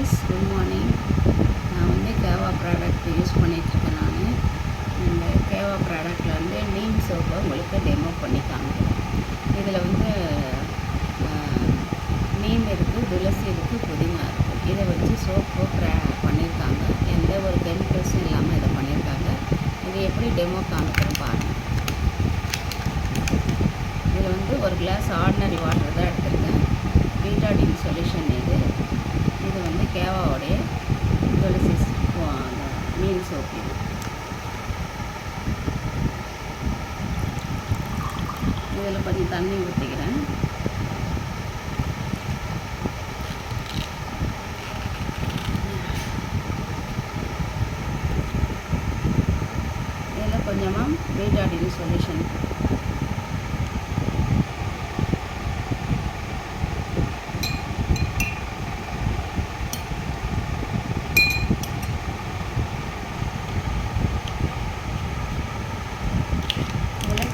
guys, good morning. நான் வந்து கேவா ப்ராடக்ட் யூஸ் பண்ணிகிட்ருக்கேன். நான் இந்த கேவா ப்ராடக்டில் வந்து நீம் சோப்பை உங்களுக்கு டெமோ பண்ணி காமிக்கிறேன். இதில் வந்து நீம் இருக்குது, துளசி இருக்குது, புதினா இருக்குது. இதை வச்சு சோப்பு பண்ணியிருக்காங்க. எந்த ஒரு கெமிக்கல்ஸும் இல்லாமல் இதை பண்ணியிருக்காங்க. இது எப்படி டெமோ காமிக்கிறேன் பாருங்கள். இதில் வந்து ஒரு கிளாஸ் ஆர்டினரி வாட்டர் தான் எடுத்திருக்கேன். பீட்டாடின் சொல்யூஷன் இது வந்து கேவாவோடைய துளசி மீன் சோப்பு. இதில் கொஞ்சம் தண்ணி ஊற்றிக்கிறேன். இதில் கொஞ்சமாக பீட்டாடின் சொல்யூஷன்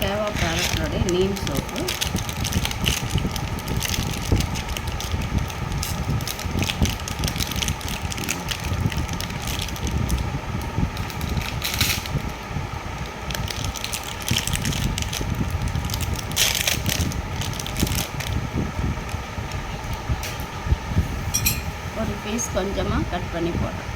கேவா ப்ராடக்டோடைய நீம் சோப்பு. ஒரு பீஸ் கொஞ்சமாக கட் பண்ணி போடுறேன்.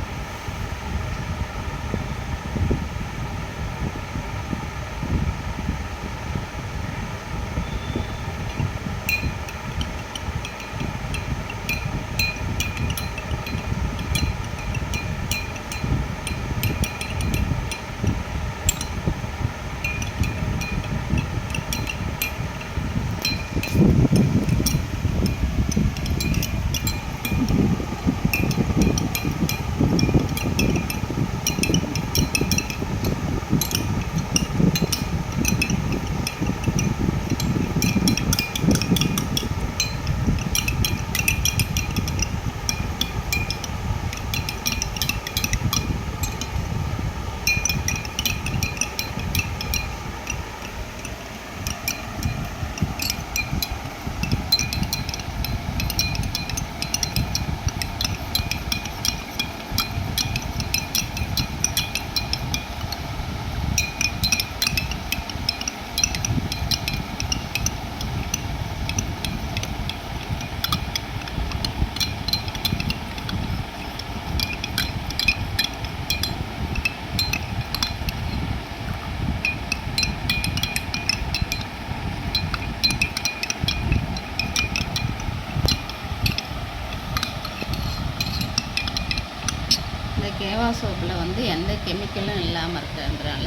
இந்த கேவா சோப்பில் வந்து எந்த கெமிக்கலும் இல்லாமல் இருக்கிறதுனால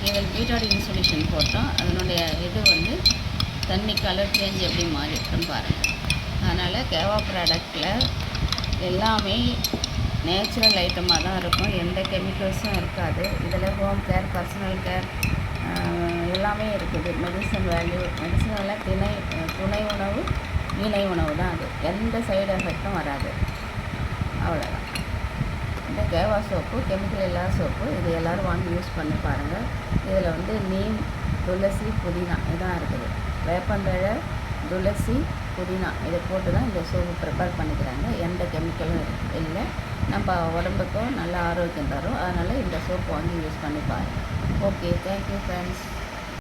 இதில் பீட்டாடின் சொல்யூஷன் போட்டோம். அதனுடைய இது வந்து தண்ணி கலர் சேஞ்ச் எப்படி மாறி இருக்குன்னு பாருங்கள். அதனால் கேவா ப்ராடக்டில் எல்லாமே நேச்சுரல் ஐட்டமாக தான் இருக்கும். எந்த கெமிக்கல்ஸும் இருக்காது. இதில் ஹோம் கேர், பர்சனல் கேர் எல்லாமே இருக்குது. மெடிசனில் துணை உணவு, இணை உணவு தான் அது. எந்த சைடு எஃபெக்டும் வராது. அவ்வளோதான். இந்த கேவா சோப்பு கெமிக்கல் இல்லாத சோப்பு. இது எல்லோரும் வாங்கி யூஸ் பண்ணி பாருங்கள். இதில் வந்து நீம், துளசி, புதினா இதான் இருக்குது. வேப்பந்தழை, துளசி, புதினா இதை போட்டு தான் இந்த சோப்பு ப்ரிப்பேர் பண்ணிக்கிறாங்க. எந்த கெமிக்கலும் இல்லை. நம்ம உடம்புக்கும் நல்ல ஆரோக்கியம் தரும். அதனால் இந்த சோப்பு வாங்கி யூஸ் பண்ணி பாருங்கள். Okay, thank you friends.